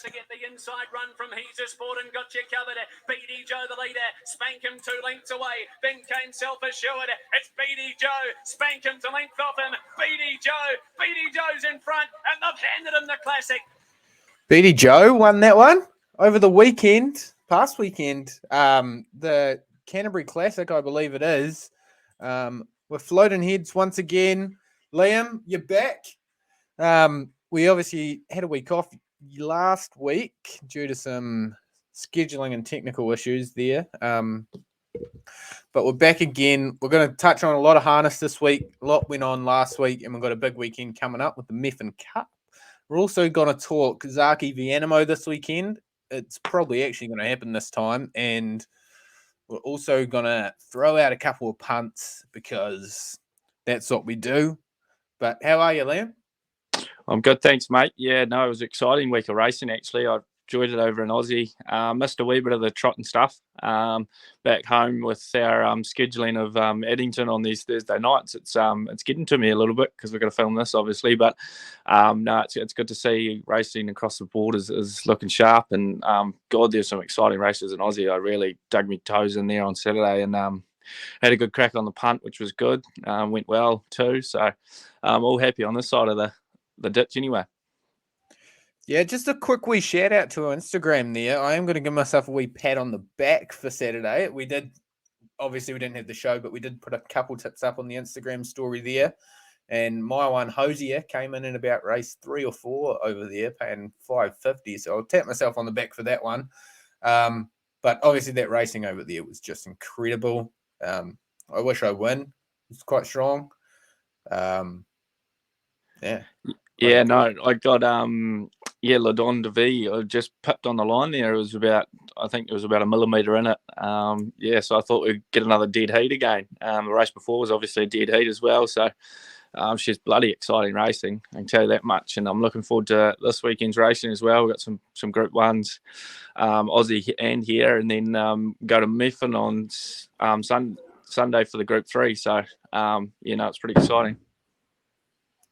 To get the inside run from He's a Sport and got you covered. BD Joe the leader, Spankum 2 lengths away. Then came Self Assured. It's BD Joe, Spankum to length off him. BD Joe's in front, and they've handed him the classic. BD Joe won that one over the past weekend. The Canterbury Classic, I believe it is. We're floating heads once again. Liam, you're back. We obviously had a week off last week due to some scheduling and technical issues there. But we're back again. We're going to touch on a lot of harness this week. A lot went on last week, and we've got a big weekend coming up with the Methven Cup. We're also going to talk Zaki v Animo this weekend. It's probably actually going to happen this time, and we're also going to throw out a couple of punts because that's what we do. But how are you, Liam? I'm good, thanks, mate. Yeah, no, it was an exciting week of racing, actually. I enjoyed it over in Aussie. Missed a wee bit of the trot and stuff back home with our scheduling of Eddington on these Thursday nights. It's getting to me a little bit because we've got to film this, obviously. But no, it's good to see racing across the board is looking sharp. And, God, there's some exciting races in Aussie. I really dug my toes in there on Saturday and had a good crack on the punt, which was good. Went well too. So I'm all happy on this side of the ditch anyway. Yeah, just a quick wee shout out to our Instagram there. I am going to give myself a wee pat on the back for Saturday. We didn't have the show, but we did put a couple tips up on the Instagram story there. And my one, Hosier, came in about race 3 or 4 over there, paying $5.50. So I'll tap myself on the back for that one. But obviously that racing over there was just incredible. I wish I win. It's quite strong. Yeah. Yeah, no, I got Ladon de V. I just pipped on the line there. I think it was about a millimetre in it. So I thought we'd get another dead heat again. The race before was obviously a dead heat as well. So she's bloody exciting racing, I can tell you that much. And I'm looking forward to this weekend's racing as well. We've got some Group 1s, Aussie and here, and then go to Methven on Sunday for the Group 3. So, it's pretty exciting.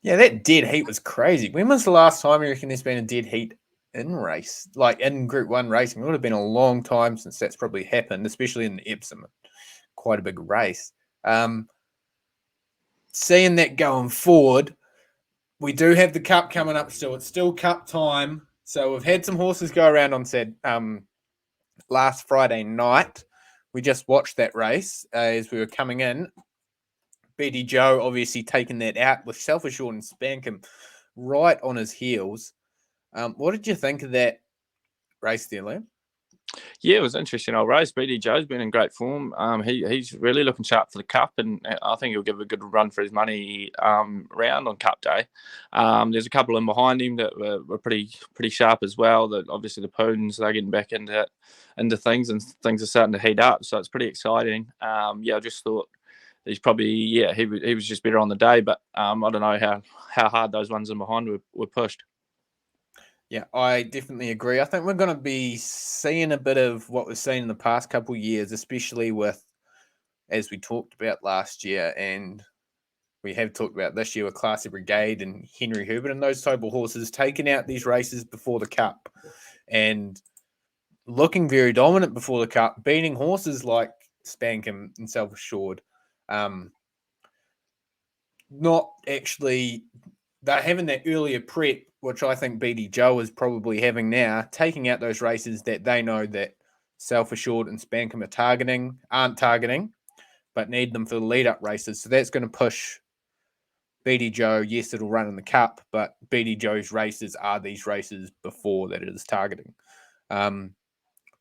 Yeah, that dead heat was crazy. When was the last time you reckon there's been a dead heat in race, like in Group 1 racing? It would have been a long time since that's probably happened, especially in the Epsom. Quite a big race. Seeing that going forward, we do have the Cup coming up still. It's still Cup time. So we've had some horses go around on last Friday night. We just watched that race as we were coming in. BD Joe obviously taking that out with Self Assured and Spankum right on his heels. What did you think of that race there, Liam? Yeah, it was an interesting old race. BD Joe's been in great form. He's really looking sharp for the Cup, and I think he'll give a good run for his money round on Cup Day. There's a couple in behind him that were pretty sharp as well. That obviously the Poons, they're getting back into things, and things are starting to heat up. So it's pretty exciting. I just thought he's probably he was just better on the day, but I don't know how hard those ones in behind were pushed. Yeah, I definitely agree. I think we're going to be seeing a bit of what we've seen in the past couple of years, especially with, as we talked about last year, and we have talked about this year with Classy Brigade and Henry Herbert and those type of horses taking out these races before the Cup and looking very dominant before the Cup, beating horses like Spankum and Self Assured. Not actually, they're having that earlier prep, which I think BD Joe is probably having now, taking out those races that they know that Self Assured and Spankum aren't targeting, but need them for the lead-up races. So that's going to push BD Joe. Yes, it'll run in the Cup, but BD Joe's races are these races before that it is targeting.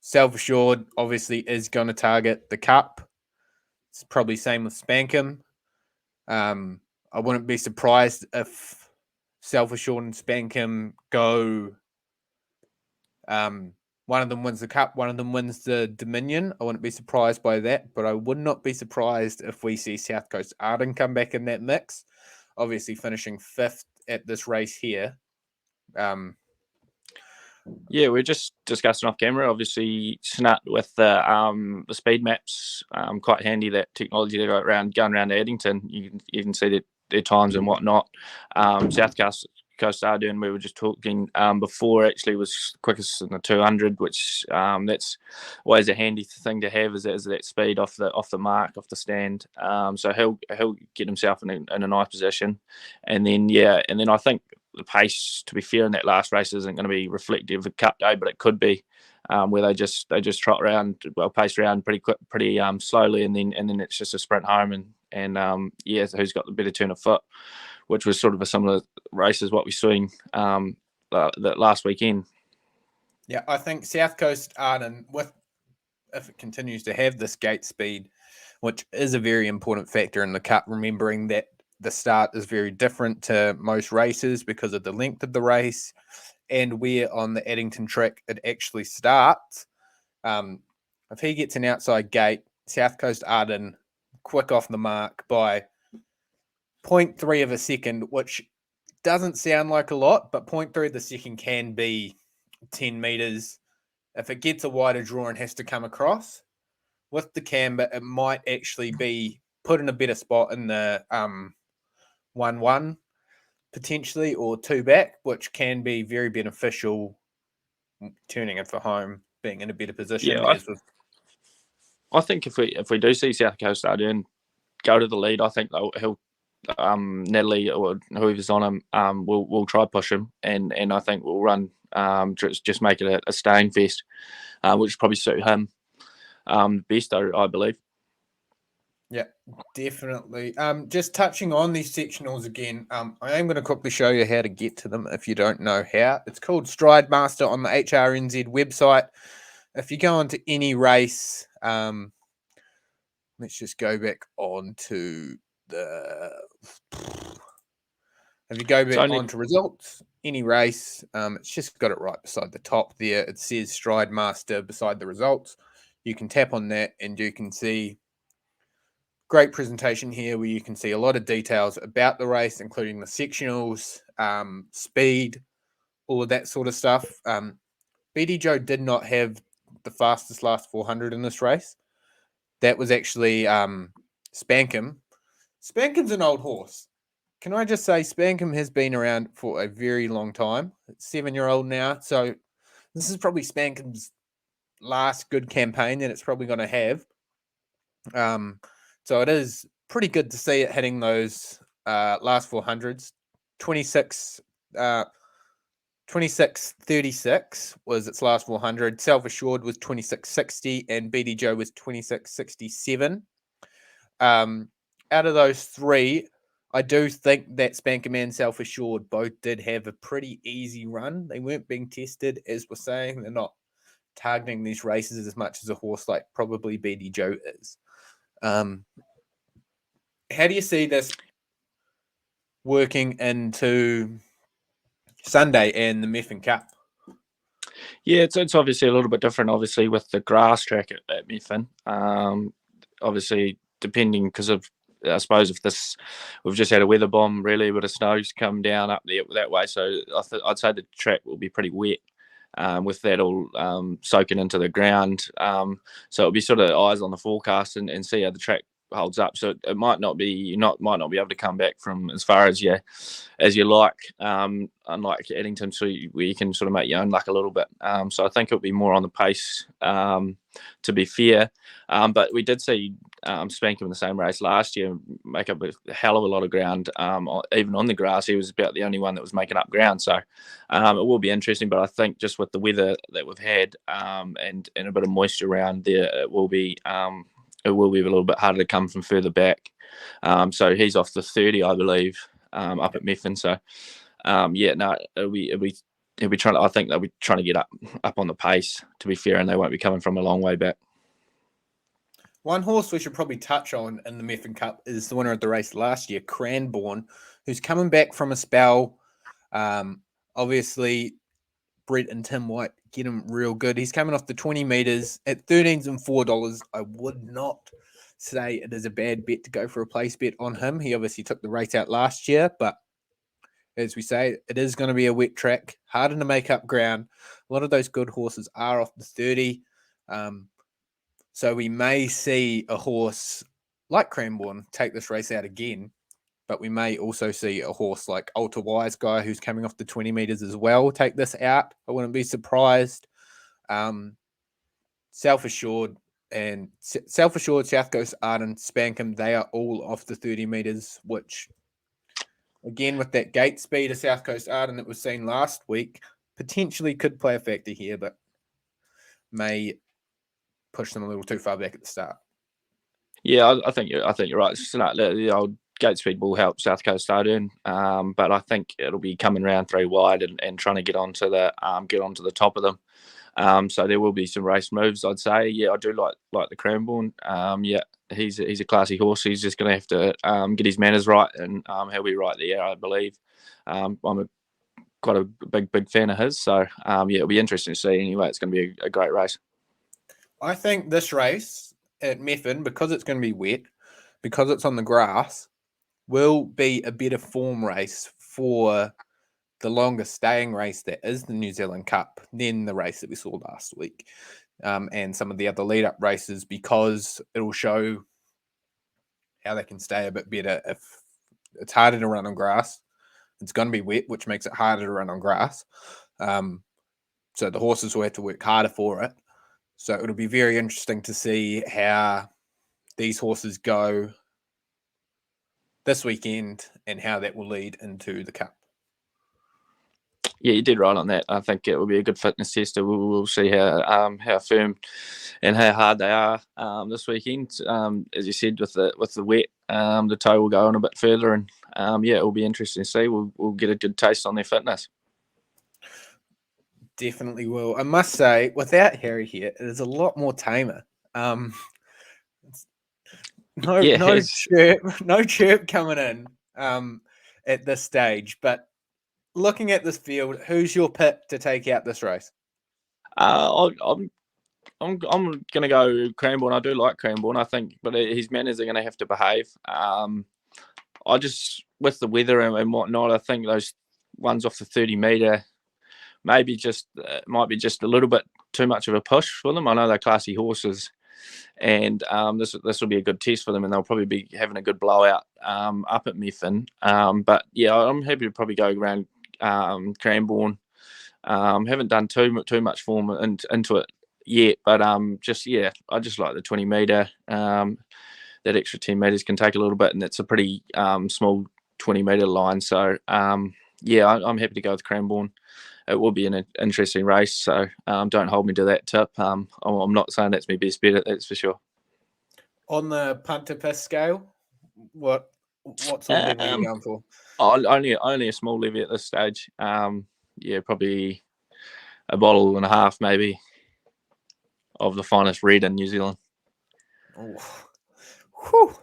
Self Assured obviously is going to target the Cup. It's probably same with Spankum. I wouldn't be surprised if Self Assured and Spankum go. One of them wins the Cup, one of them wins the Dominion. I wouldn't be surprised by that, but I would not be surprised if we see South Coast Arden come back in that mix. Obviously, finishing 5th at this race here. Yeah, we're just discussing off camera. Obviously, Snut with the speed maps, quite handy. That technology they got going around to Eddington. You can see their times and whatnot. South Coast Ardennes, we were just talking before, actually was quickest in the 200, which that's always a handy thing to have, is that speed off the mark, off the stand. So he'll get himself in a nice position, and then I think the pace, to be fair, in that last race isn't going to be reflective of Cup Day, but it could be. Where they just trot around, pace around pretty quick, pretty slowly, and then it's just a sprint home, and who's got the better turn of foot, which was sort of a similar race as what we seen that last weekend. Yeah, I think South Coast Arden, if it continues to have this gate speed, which is a very important factor in the Cup, remembering that the start is very different to most races because of the length of the race and where on the Addington track it actually starts. If he gets an outside gate, South Coast Arden quick off the mark by 0.3 of a second, which doesn't sound like a lot, but 0.3 of the second can be 10 meters. If it gets a wider draw and has to come across with the camber, it might actually be put in a better spot in the 1-1 potentially, or 2 back, which can be very beneficial turning it for home, being in a better position. Yeah, I think if we do see South Coast Ardennes go to the lead, I think he'll Natalie or whoever's on him will try push him, and I think we'll run just make it a staying fest, which probably suit him best, I believe. Yeah, definitely. Just touching on these sectionals again, I am going to quickly show you how to get to them if you don't know how. It's called Stride Master on the HRNZ website. If you go onto any race, let's just go back on to the... If you go back onto results, any race, it's just got it right beside the top there. It says Stride Master beside the results. You can tap on that and you can see great presentation here where you can see a lot of details about the race, including the sectionals, speed, all of that sort of stuff. BD Joe did not have the fastest last 400 in this race. That was actually Spankham. Spankham's an old horse. Can I just say Spankham has been around for a very long time. It's 7-year-old now. So this is probably Spankham's last good campaign that it's probably going to have. So it is pretty good to see it hitting those last 400s. 26.36 was its last 400. Self Assured was 26.60 and BD Joe was 26.67. Out of those three, I do think that Spanker and Self Assured both did have a pretty easy run. They weren't being tested, as we're saying. They're not targeting these races as much as a horse like probably BD Joe is. How do you see this working into Sunday and the Methven Cup? Yeah, it's obviously a little bit different, obviously, with the grass track at Methven. Obviously, depending because of, I suppose, if we've just had a weather bomb, really, with the snow's come down up there that way. So I'd say the track will be pretty wet. With that all soaking into the ground. So it'll be sort of eyes on the forecast and see how the track holds up. So it might not be might not be able to come back from as far as you like. Unlike Addington, where you can sort of make your own luck a little bit. So I think it'll be more on the pace. To be fair, but we did see Spankham in the same race last year make up a hell of a lot of ground. Even on the grass, he was about the only one that was making up ground. So it will be interesting. But I think just with the weather that we've had and a bit of moisture around there, it will be a little bit harder to come from further back. So he's off the 30, I believe, up at Methven. So he'll be trying. I think they'll be trying to get up on the pace, to be fair, and they won't be coming from a long way back. One horse we should probably touch on in the Methven Cup is the winner of the race last year, Cranbourne, who's coming back from a spell. Obviously, Brett and Tim White get him real good. He's coming off the 20 meters at $13s and $4. I would not say it is a bad bet to go for a place bet on him. He obviously took the race out last year, but as we say, it is going to be a wet track, harder to make up ground. A lot of those good horses are off the 30. So we may see a horse like Cranbourne take this race out again. but we may also see a horse like Ultra Wise Guy, who's coming off the 20 meters as well, take this out. I wouldn't be surprised. Self Assured, South Coast Arden, Spankum, they are all off the 30 meters, which, again, with that gate speed of South Coast Arden that was seen last week, potentially could play a factor here, but may push them a little too far back at the start. Yeah, I think you're right. It's like the old gate speed will help South Coast Arden, but I think it'll be coming around 3 wide and trying to get onto the top of them. So there will be some race moves, I'd say. Yeah, I do like the Cranbourne. Yeah, he's a classy horse. He's just going to have to get his manners right, and he'll be right there, I believe. I'm quite a big fan of his. So yeah, it'll be interesting to see. Anyway, it's going to be a great race. I think this race at Methven, because it's going to be wet, because it's on the grass, will be a better form race for the longest staying race that is the New Zealand Cup than the race that we saw last week, and some of the other lead-up races, because it'll show how they can stay a bit better. If it's harder to run on grass, it's going to be wet, which makes it harder to run on grass. So the horses will have to work harder for it. So it'll be very interesting to see how these horses go this weekend and how that will lead into the Cup. Yeah, you did right on that. I think it will be a good fitness test. We'll see how firm and how hard they are this weekend. As you said, with the wet, the toe will go on a bit further, and yeah, it will be interesting to see. We'll get a good taste on their fitness. Definitely will. I must say, without Harry here, it is a lot more tamer. No chirp coming in at this stage. But looking at this field, who's your pick to take out this race? I'm going to go Cranbourne. I do like Cranbourne, I think, but his manners are going to have to behave. I just, with the weather and whatnot, I think those ones off the 30 metre might be just a little bit too much of a push for them. I know they're classy horses, and this will be a good test for them, and they'll probably be having a good blowout up at Methven. But yeah, I'm happy to probably go around Cranbourne. Haven't done too much form into it yet, but I just like the 20 metre. That extra 10 metres can take a little bit, and it's a pretty small 20 metre line. So yeah, I'm happy to go with Cranbourne. It will be an interesting race, so don't hold me to that tip. I'm not saying that's my best bet, that's for sure. On the punt to piss scale, what sort of level are you going for? Only a small levy at this stage. Yeah, probably a bottle and a half, maybe, of the finest red in New Zealand. Oh.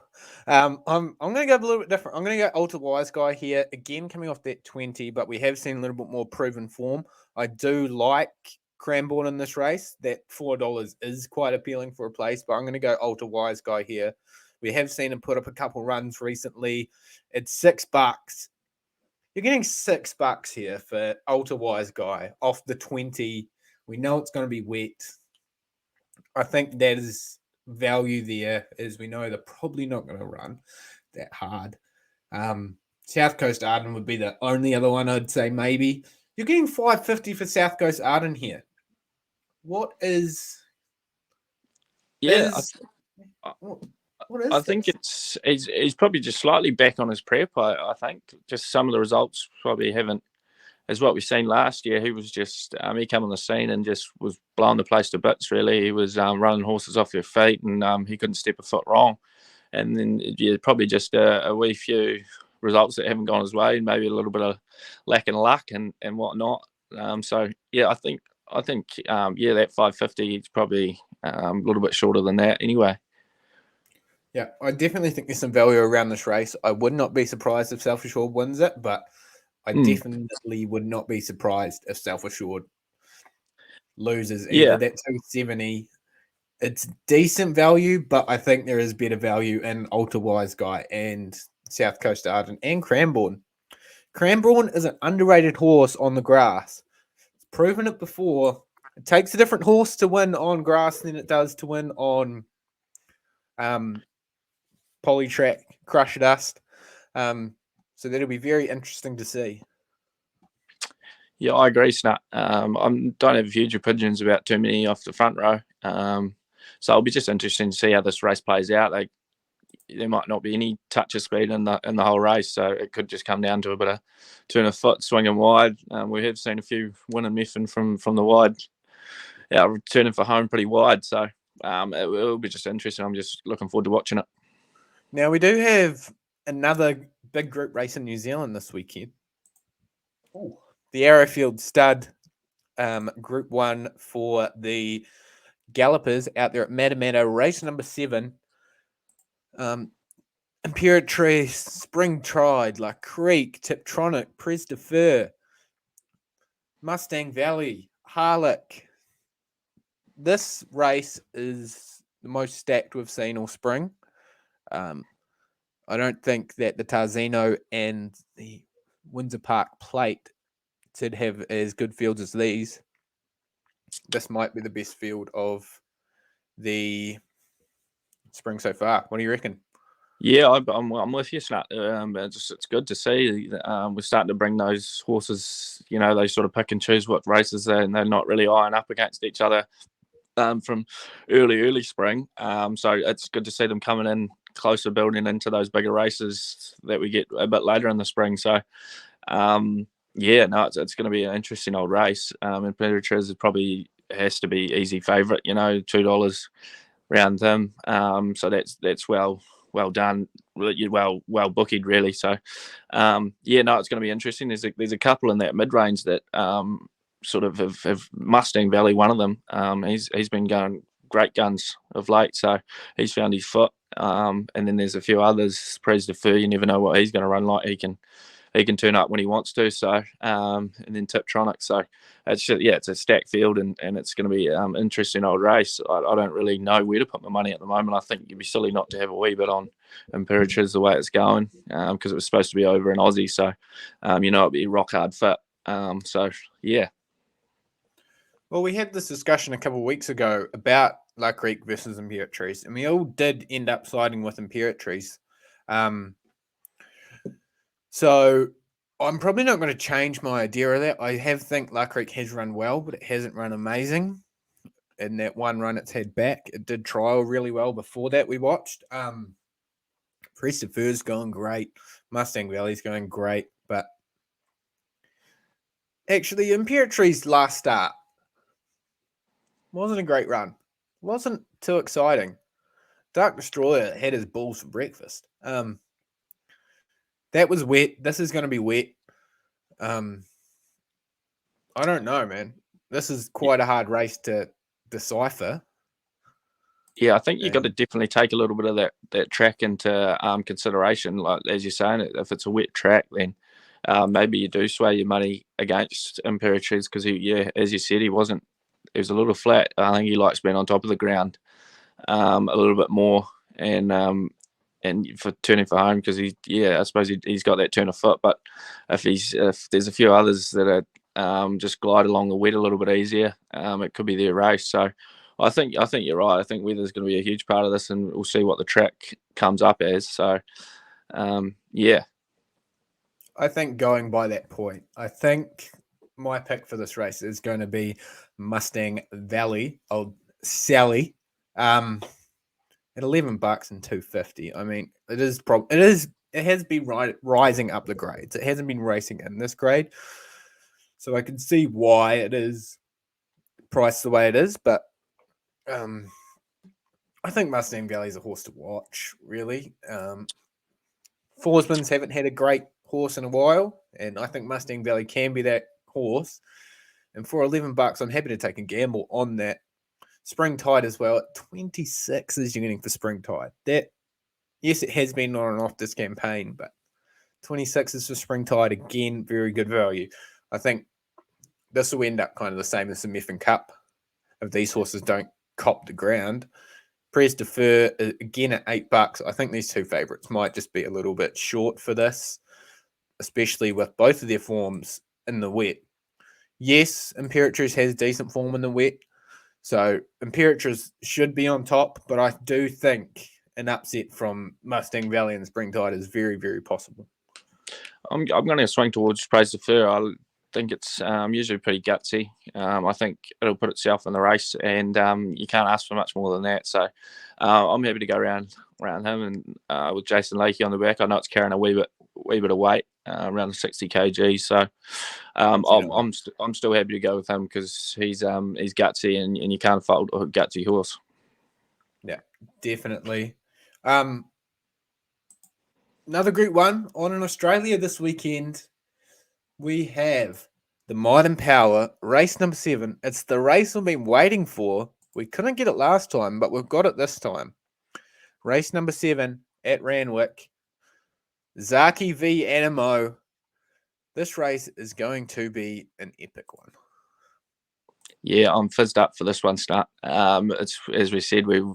I'm going to go a little bit different. I'm going to go Ultra Wise Guy here, again coming off that 20, but we have seen a little bit more proven form. I do like Cranbourne in this race. That $4 is quite appealing for a place, but I'm going to go Ultra Wise Guy here. We have seen him put up a couple runs recently. It's $6. You're getting $6 here for Ultra Wise Guy off the 20. We know it's going to be wet. I think that is value there, as we know they're probably not going to run that hard. South Coast Arden would be the only other one I'd say maybe. You're getting $5.50 for South Coast Arden here. What is? Yeah, what is? I think he's probably just slightly back on his prep. I think just some of the results probably haven't, as what we've seen last year. He was just he came on the scene and just was blowing the place to bits. Really, he was running horses off their feet, and he couldn't step a foot wrong. And then probably just a wee few results that haven't gone his way, maybe a little bit of lack in luck and whatnot. So yeah, I think that $5.50 is probably a little bit shorter than that anyway. Yeah, I definitely think there's some value around this race. I would not be surprised if Self Assured wins it, but I definitely would not be surprised if Self Assured loses either. That 270, it's decent value, but I think there is better value in Ultra Wise Guy and South Coast Arden and Cranbourne. Cranbourne is an underrated horse on the grass. It's proven it before. It takes a different horse to win on grass than it does to win on poly track crush dust. So that'll be very interesting to see. Yeah, I agree, Snut. I don't have huge opinions about too many off the front row. So it'll be just interesting to see how this race plays out. There might not be any touch of speed in the whole race, so it could just come down to a bit of turn of foot, swinging wide. We have seen a few winning Methven from the wide, turning for home pretty wide. So it'll be just interesting. I'm just looking forward to watching it. Now we do have another big group race in New Zealand this weekend. Ooh. The Arrowfield Stud Group 1 for the Gallopers out there at Matamata, race number 7. Imperatrice, Spring Tried, La Creek, Tiptronic, Pres de Fur, Mustang Valley, Harlech. This race is the most stacked we've seen all spring. I don't think that the Tarzino and the Windsor Park Plate should have as good fields as these. This might be the best field of the spring so far. What do you reckon? Yeah, I'm with you, Snut. It's good to see we're starting to bring those horses. They sort of pick and choose what races they're not really eyeing up against each other from early spring. So it's good to see them coming in closer, building into those bigger races that we get a bit later in the spring. So it's going to be an interesting old race. Imperatriz probably has to be easy favourite. $2 round them. So that's well done, well bookied really. So it's going to be interesting. There's a couple in that mid range that sort of have Mustang Valley, one of them. He's been going great guns of late, so he's found his foot. And then there's a few others. Pres de Fur, you never know what he's going to run like. He can turn up when he wants to. So and then Tiptronic. So it's a stacked field, and it's going to be interesting old race. I don't really know where to put my money at the moment. I think it'd be silly not to have a wee bit on Imperatriz the way it's going, because it was supposed to be over in Aussie. So it'd be rock hard fit. Well, we had this discussion a couple of weeks ago about La Creek versus Imperatriz, and we all did end up siding with Imperatriz. So I'm probably not going to change my idea of that. I think La Creek has run well, but it hasn't run amazing. In that one run it's had back, it did trial really well before that we watched. Pres de Fur's going great. Mustang Valley's going great, but actually Imperatriz last start wasn't a great run. Wasn't too exciting. Dark Destroyer had his balls for breakfast. That was wet. This is going to be wet. I don't know, man. This is quite a hard race to decipher. Yeah, I think you've got to definitely take a little bit of that track into consideration. Like as you're saying, if it's a wet track, then maybe you do sway your money against Imperatriz because as you said, he was a little flat. I think he likes being on top of the ground a little bit more, and for turning for home because I suppose he's got that turn of foot. But if there's a few others that are just glide along the wet a little bit easier, it could be their race. So I think you're right. I think weather's going to be a huge part of this, and we'll see what the track comes up as. So I think going by that point, I think my pick for this race is going to be Mustang Valley, old Sally, at $11 and $2.50. I mean, it has been rising up the grades. It hasn't been racing in this grade, so I can see why it is priced the way it is. But I think Mustang Valley is a horse to watch. Really, Forsmans haven't had a great horse in a while, and I think Mustang Valley can be that horse. And for $11, I'm happy to take a gamble on that. Spring Tide as well at 26 is you're getting for Spring Tide. That, yes, it has been on and off this campaign, but 26 is for Spring Tide again, very good value. I think this will end up kind of the same as the Methven Cup if these horses don't cop the ground. Pres de Fur again at $8. I think these two favourites might just be a little bit short for this, especially with both of their forms in the wet. Yes, Imperatriz has decent form in the wet, so Imperatriz should be on top, but I do think an upset from Mustang Valley and Springtide is very, very possible. I'm going to swing towards Praise the Fur. I think it's usually pretty gutsy. I think it'll put itself in the race, and you can't ask for much more than that. So I'm happy to go around him, and with Jason Lakey on the back. I know it's carrying a wee bit of weight, around the 60 kg. So I'm still happy to go with him because he's gutsy, and you can't fault a gutsy horse. Yeah, definitely. Another Group 1 on in Australia this weekend. We have the Might and Power, race number 7. It's the race we've been waiting for. We couldn't get it last time, but we've got it this time. Race number 7 at Randwick. Zaki v Animo. This race is going to be an epic one. Yeah, I'm fizzed up for this one, Start. It's, as we said, we're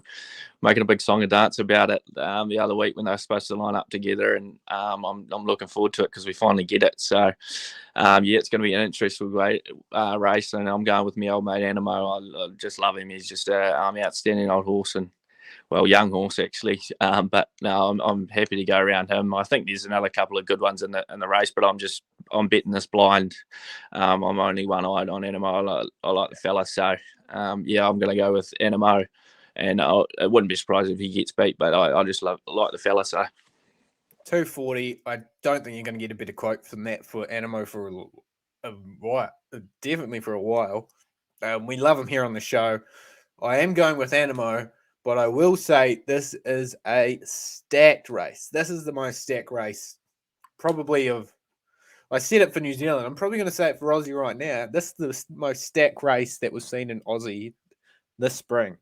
making a big song and dance about it the other week when they were supposed to line up together, and I'm looking forward to it because we finally get it. So, yeah, it's going to be an interesting race, and I'm going with my old mate Animo. I just love him. He's just an outstanding old horse, and young horse actually. But no, I'm happy to go around him. I think there's another couple of good ones in the race, but I'm betting this blind. I'm only one-eyed on Animo. I like the fella, so yeah, I'm going to go with Animo, and it wouldn't be surprised if he gets beat. But I just like the fella, so 240. I don't think you're going to get a better quote than that for Animo for a while. Definitely for a while. We love him here on the show. I am going with Animo. But I will say this is a stacked race. This is the most stacked race probably of... I said it for New Zealand. I'm probably going to say it for Aussie right now. This is the most stacked race that was seen in Aussie this spring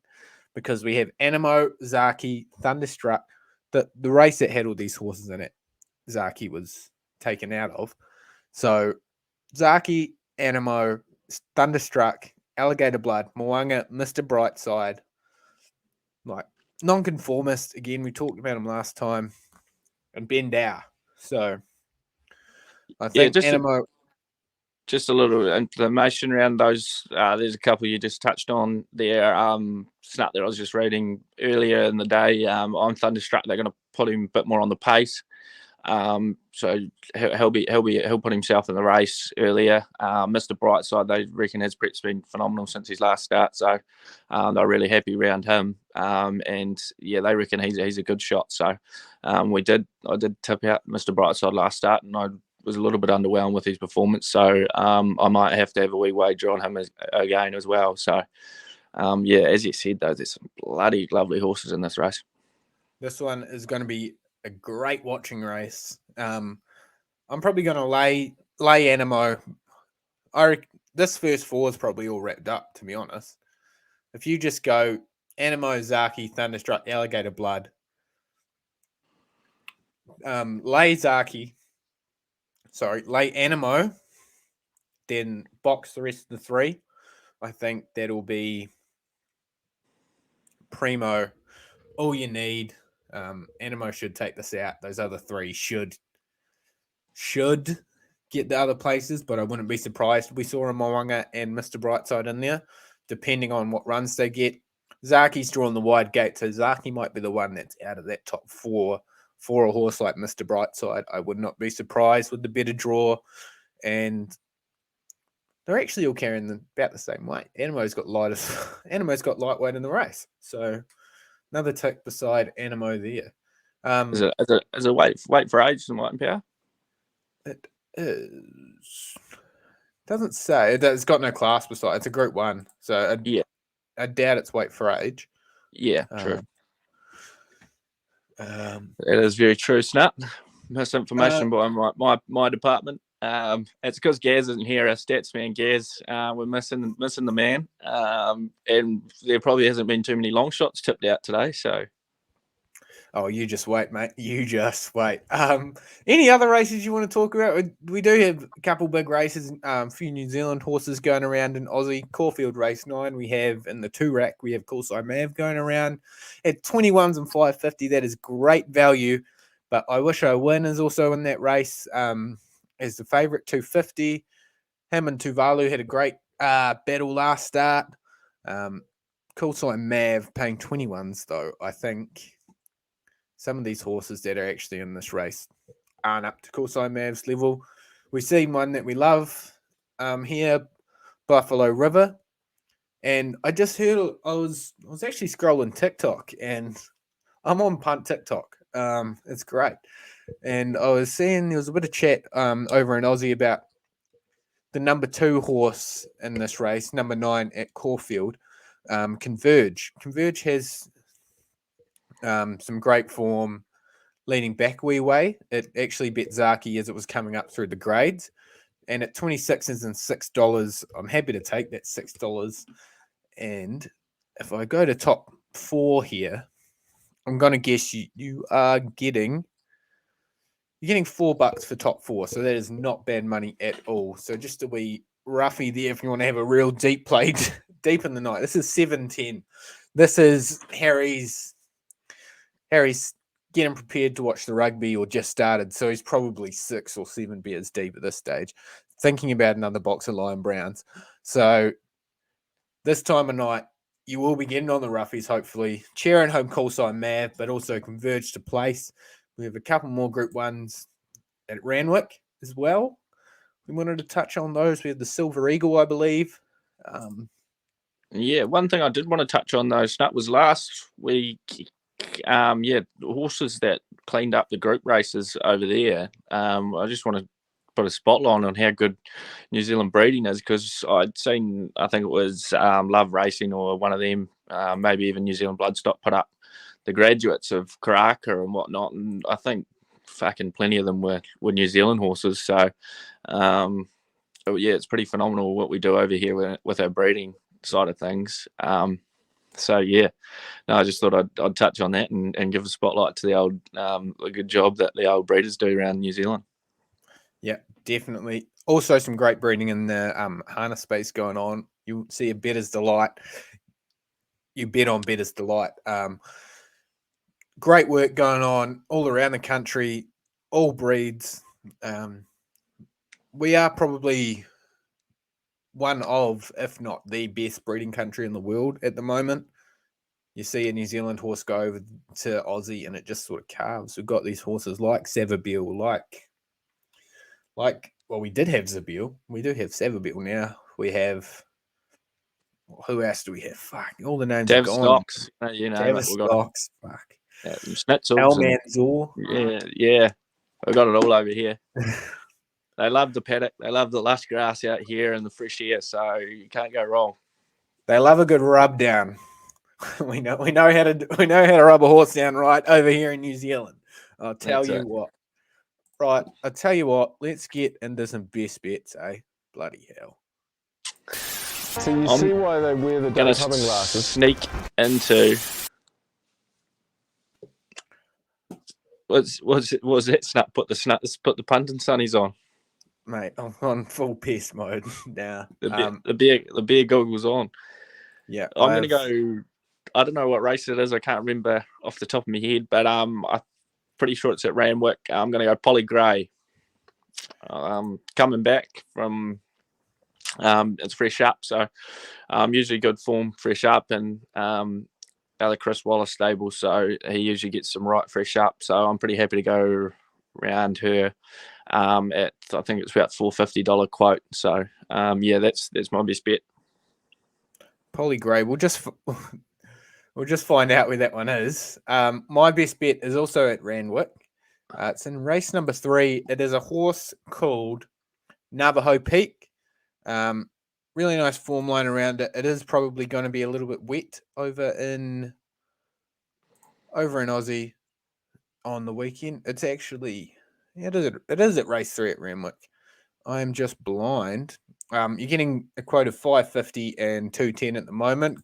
because we have Animo, Zaki, Thunderstruck. The race that had all these horses in it, Zaki was taken out of. So Zaki, Animo, Thunderstruck, Alligator Blood, Moanga, Mr. Brightside, like nonconformist again. We talked about him last time, and Ben Dow. So I think Animo. Just a little information around those. There's a couple you just touched on there. Snap there. I was just reading earlier in the day. On Thunderstruck, they're going to put him a bit more on the pace. So he'll put himself in the race earlier. Mr. Brightside, they reckon his prep's been phenomenal since his last start, so they're really happy around him. And yeah, they reckon he's a good shot. So I did tip out Mr. Brightside last start, and I was a little bit underwhelmed with his performance. So I might have to have a wee wager on him again as well. So yeah, as you said, though, there's some bloody lovely horses in this race. This one is going to be a great watching race. I'm probably going to lay Animo. This first four is probably all wrapped up, to be honest. If you just go Animo, Zaki, Thunderstruck, Alligator Blood, lay Animo, then box the rest of the three. I think that'll be primo. All you need. Animo should take this out. Those other three should get the other places, but I wouldn't be surprised. We saw a Moanga and Mr. Brightside in there, depending on what runs they get. Zaki's drawn the wide gate, so Zaki might be the one that's out of that top four for a horse like Mr. Brightside. I would not be surprised with the better draw, and they're actually all carrying about the same weight. Animo's got lightweight in the race, so another tick beside Animo there. Is it wait for age and Might and Power? It is. Doesn't say. It's got no class beside. It's a Group 1, so I doubt it's weight for age. Yeah, true. It is very true, Snap. Misinformation by my department. It's because Gaz isn't here. Our stats man Gaz, we're missing the man, and there probably hasn't been too many long shots tipped out today. So, oh, you just wait, mate. You just wait. Any other races you want to talk about? We do have a couple big races. A few New Zealand horses going around in Aussie. Caulfield Race 9. We have in the 2-rack. We have Coolside Mav going around at 21s and 550. That is great value. But I Wish I Win is also in that race as the favourite, 250. Him and Tuvalu had a great battle last start. Coolside Mav paying 21s, though. I think some of these horses that are actually in this race aren't up to Courtside Mav's level. We've seen one that we love here, Buffalo River. And I just heard, I was actually scrolling TikTok, and I'm on Punt TikTok. It's great. And I was seeing there was a bit of chat over in Aussie about the number 2 horse in this race, number 9 at Caulfield, Converge. Converge has some great form leaning back wee way. It actually bet Zaki as it was coming up through the grades. And at 26s and $6, I'm happy to take that $6. And if I go to top 4 here, I'm going to guess you are getting $4 for top 4. So that is not bad money at all. So just a wee roughie there if you want to have a real deep play deep in the night. This is 7:10. This is Harry's getting prepared to watch the rugby or just started. So he's probably 6 or 7 beers deep at this stage, thinking about another box of Lion Browns. So this time of night, you will be getting on the roughies, hopefully. Cheering home Courtside Mav, but also Converge to place. We have a couple more Group 1s at Randwick as well. We wanted to touch on those. We had the Silver Eagle, I believe. Yeah, one thing I did want to touch on, though, Snut, was last week, the horses that cleaned up the group races over there. I just want to put a spotlight on how good New Zealand breeding is, because I'd seen, I think it was Love Racing or one of them, maybe even New Zealand Bloodstock, put up the graduates of Karaka and whatnot, and I think fucking plenty of them were New Zealand horses. So, it's pretty phenomenal what we do over here with our breeding side of things. I just thought I'd touch on that and give a spotlight to the old a good job that the old breeders do around New Zealand. Yeah, definitely. Also, some great breeding in the harness space going on. You'll see a Bettor's Delight. You bet on Bettor's Delight. Great work going on all around the country, all breeds. We are probably one of, if not the best breeding country in the world at the moment. You see a New Zealand horse go over to Aussie and it just sort of carves. We've got these horses like Savabeel, we did have Zabeel. We do have Savabeel now. We have, who else do we have? Fuck, all the names are gone. Stocks, we got Stocks, fuck. Schnitzels. Almanzor. Yeah. We got it all over here. They love the paddock. They love the lush grass out here and the fresh air, so you can't go wrong. They love a good rub down. we know how to rub a horse down right over here in New Zealand. I'll tell you what. Right, I'll tell you what. Let's get into some best bets, eh? Bloody hell. So you see why they wear the day clubbing glasses? Sneak into. Was it Snut? Put the punting sunnies on. Mate, I'm on full pest mode now. The beer goggles on. Yeah, I'm going to go. I don't know what race it is. I can't remember off the top of my head, but I'm pretty sure it's at Randwick. I'm going to go Polly Gray. Coming back from it's fresh up, so usually good form, fresh up, and other Chris Wallace stable, so he usually gets some right fresh up. So I'm pretty happy to go around her at, I think it's about $450 quote. So that's my best bet. Polly Gray. We'll just find out where that one is. My best bet is also at Randwick. It's in race number 3. It is a horse called Navajo Peak. Really nice form line around it. It is probably going to be a little bit wet over in Aussie on the weekend. It's actually it is at race 3 at Randwick. I am just blind. You're getting a quote of $550 and $210 at the moment.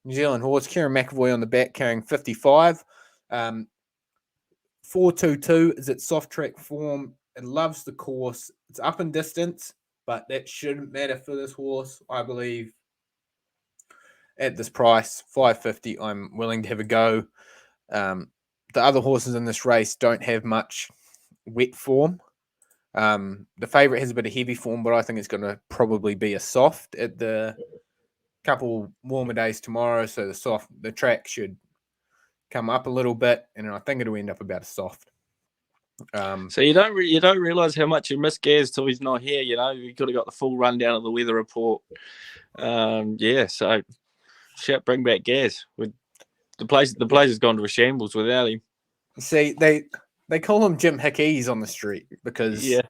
New Zealand horse, Kieran McAvoy on the back carrying 55. 422 is its soft track form. It loves the course. It's up in distance, but that shouldn't matter for this horse, I believe. At this price, $550, I'm willing to have a go. The other horses in this race don't have much wet form. The favourite has a bit of heavy form, but I think it's going to probably be a soft at the couple warmer days tomorrow. So the track should come up a little bit, and I think it'll end up about a soft. So you don't realise how much you miss Gaz till he's not here. You could have got the full rundown of the weather report. So bring back Gaz. The place has gone to a shambles without him. See, they call him Jim Hickeys on the street because, Yeah.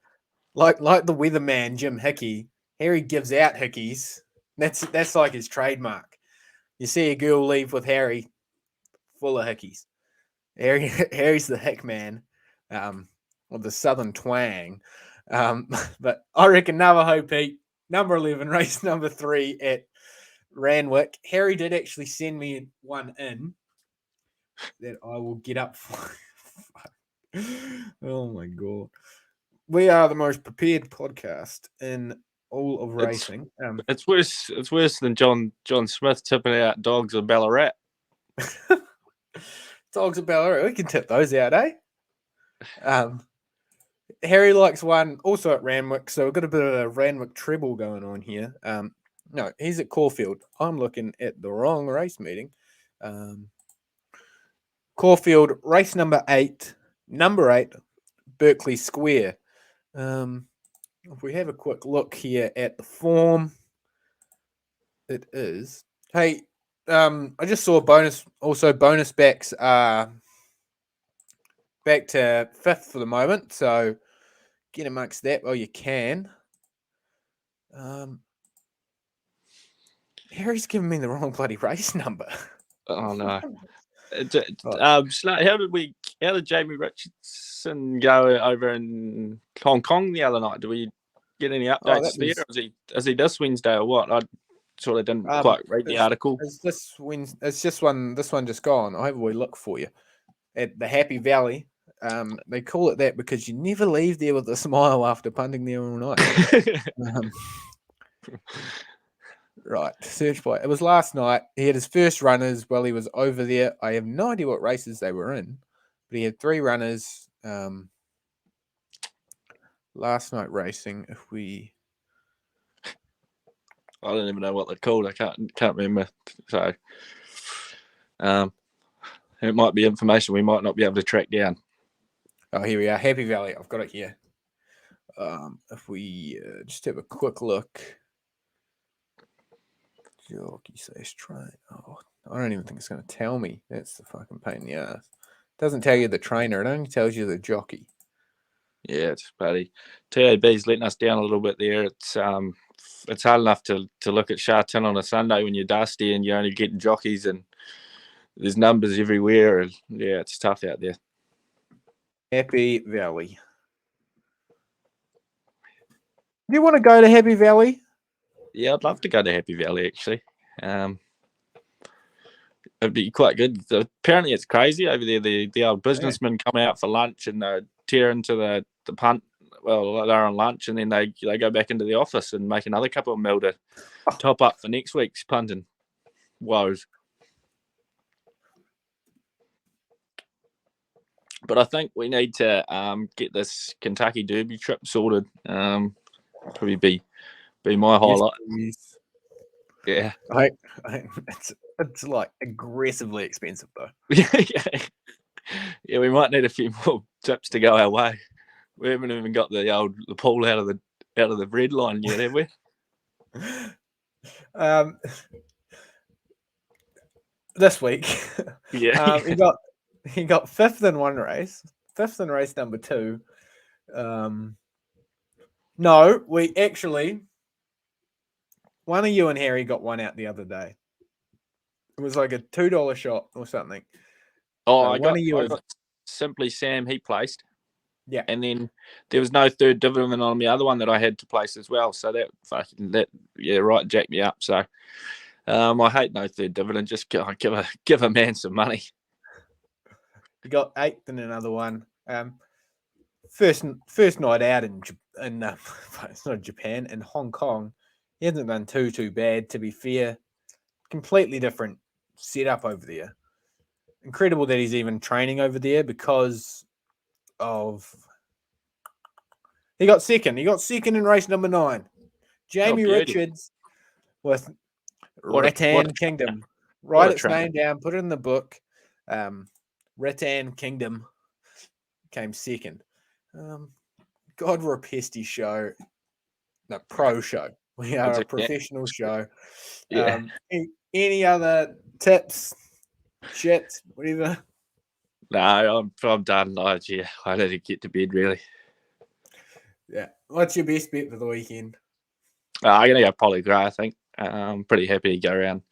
like the weatherman Jim Hickey, Harry gives out hickeys. That's like his trademark. You see a girl leave with Harry, full of hickeys. Harry's the hick man, with the southern twang. But I reckon Navajo Pete, number 11, race number 3 at Ranwick. Harry did actually send me one in that I will get up for. Oh my god. We are the most prepared podcast in all of racing. It's worse than John Smith tipping out dogs of Ballarat. Dogs of Ballarat. We can tip those out, eh? Harry likes one also at Ranwick, so we've got a bit of a Ranwick treble going on here. No, he's at Caulfield. I'm looking at the wrong race meeting. Caulfield, race number 8, Berkeley Square. If we have a quick look here at the form, it is. Hey, I just saw bonus backs are back to 5th for the moment, so get amongst that while you can. Harry's giving me the wrong bloody race number. Oh no. How did Jamie Richardson go over in Hong Kong the other night? Do we get any updates there? Is he this Wednesday or what? I sort of didn't quite read the article. It's this one just gone. I'll have a wee look for you at the Happy Valley. They call it that because you never leave there with a smile after punting there all night. Right, search by. It was last night. He had his first runners while he was over there. I have no idea what races they were in, but he had 3 runners last night racing. I don't even know what they're called. I can't remember. So, it might be information we might not be able to track down. Oh, here we are, Happy Valley. I've got it here. If we just have a quick look. Jockey says train. Oh, I don't even think it's going to tell me. That's the fucking pain in the ass. It doesn't tell you the trainer. It only tells you the jockey. Yeah, it's bloody. TAB's letting us down a little bit there. It's hard enough to look at Sharton on a Sunday when you're dusty and you're only getting jockeys and there's numbers everywhere. And yeah, it's tough out there. Happy Valley. Do you want to go to Happy Valley? Yeah, I'd love to go to Happy Valley, actually. It'd be quite good. Apparently, it's crazy over there. The old businessmen come out for lunch and tear into the punt. Well, they're on lunch and then they go back into the office and make another couple of mil to top up for next week's punting woes. But I think we need to get this Kentucky Derby trip sorted. Probably be my highlight. Yes, yeah. It's like aggressively expensive though. Yeah, we might need a few more tips to go our way. We haven't even got the pool out of the bread line yet, have we? This week, yeah, he got 5th in one race, 5th in race number 2. No, we actually, one of you and Harry got one out the other day. It was like a $2 shot or something. Oh, I got Simply Sam. He placed. Yeah, and then there was no third dividend on the other one that I had to place as well. So that jacked me up. So I hate no third dividend. Just give a man some money. He got 8th in another one. First night out in it's not Japan, in Hong Kong. He hasn't done too bad, to be fair. Completely different setup over there. Incredible that he's even training over there because of he got second in race number 9. Jamie Richards with Rattan Kingdom. Write its name down, put it in the book. Rattan Kingdom came second. God, we're a pesty show. No, pro show. We are a professional show. Yeah. Any other tips, shit, whatever? No, I'm done. I need to get to bed, really. Yeah. What's your best bet for the weekend? I'm going to go Polly Gray, I think. I'm pretty happy to go around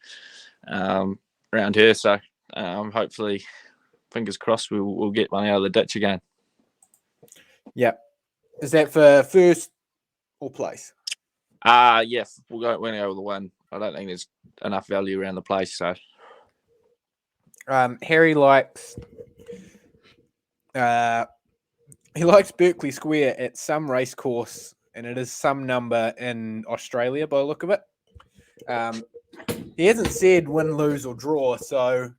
her. So hopefully, fingers crossed, we'll get one out of the ditch again. Yep. Is that for first or place? Yeah, we're going to go with the one. I don't think there's enough value around the place. So Harry likes Berkeley Square at some race course, and it is some number in Australia by the look of it. He hasn't said win, lose, or draw, so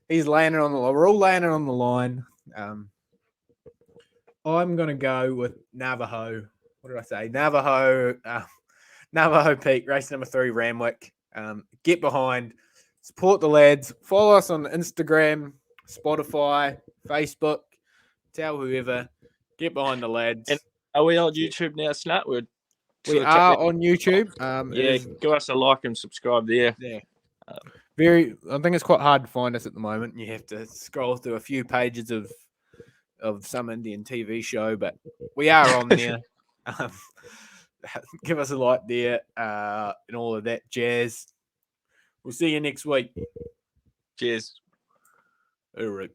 he's laying it on the line. We're all laying it on the line. I'm going to go with Navajo. What did I say? Navajo Peak, race number 3, Ramwick. Get behind, support the lads. Follow us on Instagram, Spotify, Facebook. Tell whoever. Get behind the lads. And are we on YouTube now, Snap? We are on YouTube. Give us a like and subscribe there. Yeah. I think it's quite hard to find us at the moment. You have to scroll through a few pages of some Indian TV show, but we are on there. Give us a like there and all of that jazz. We'll see you next week. Cheers. All right.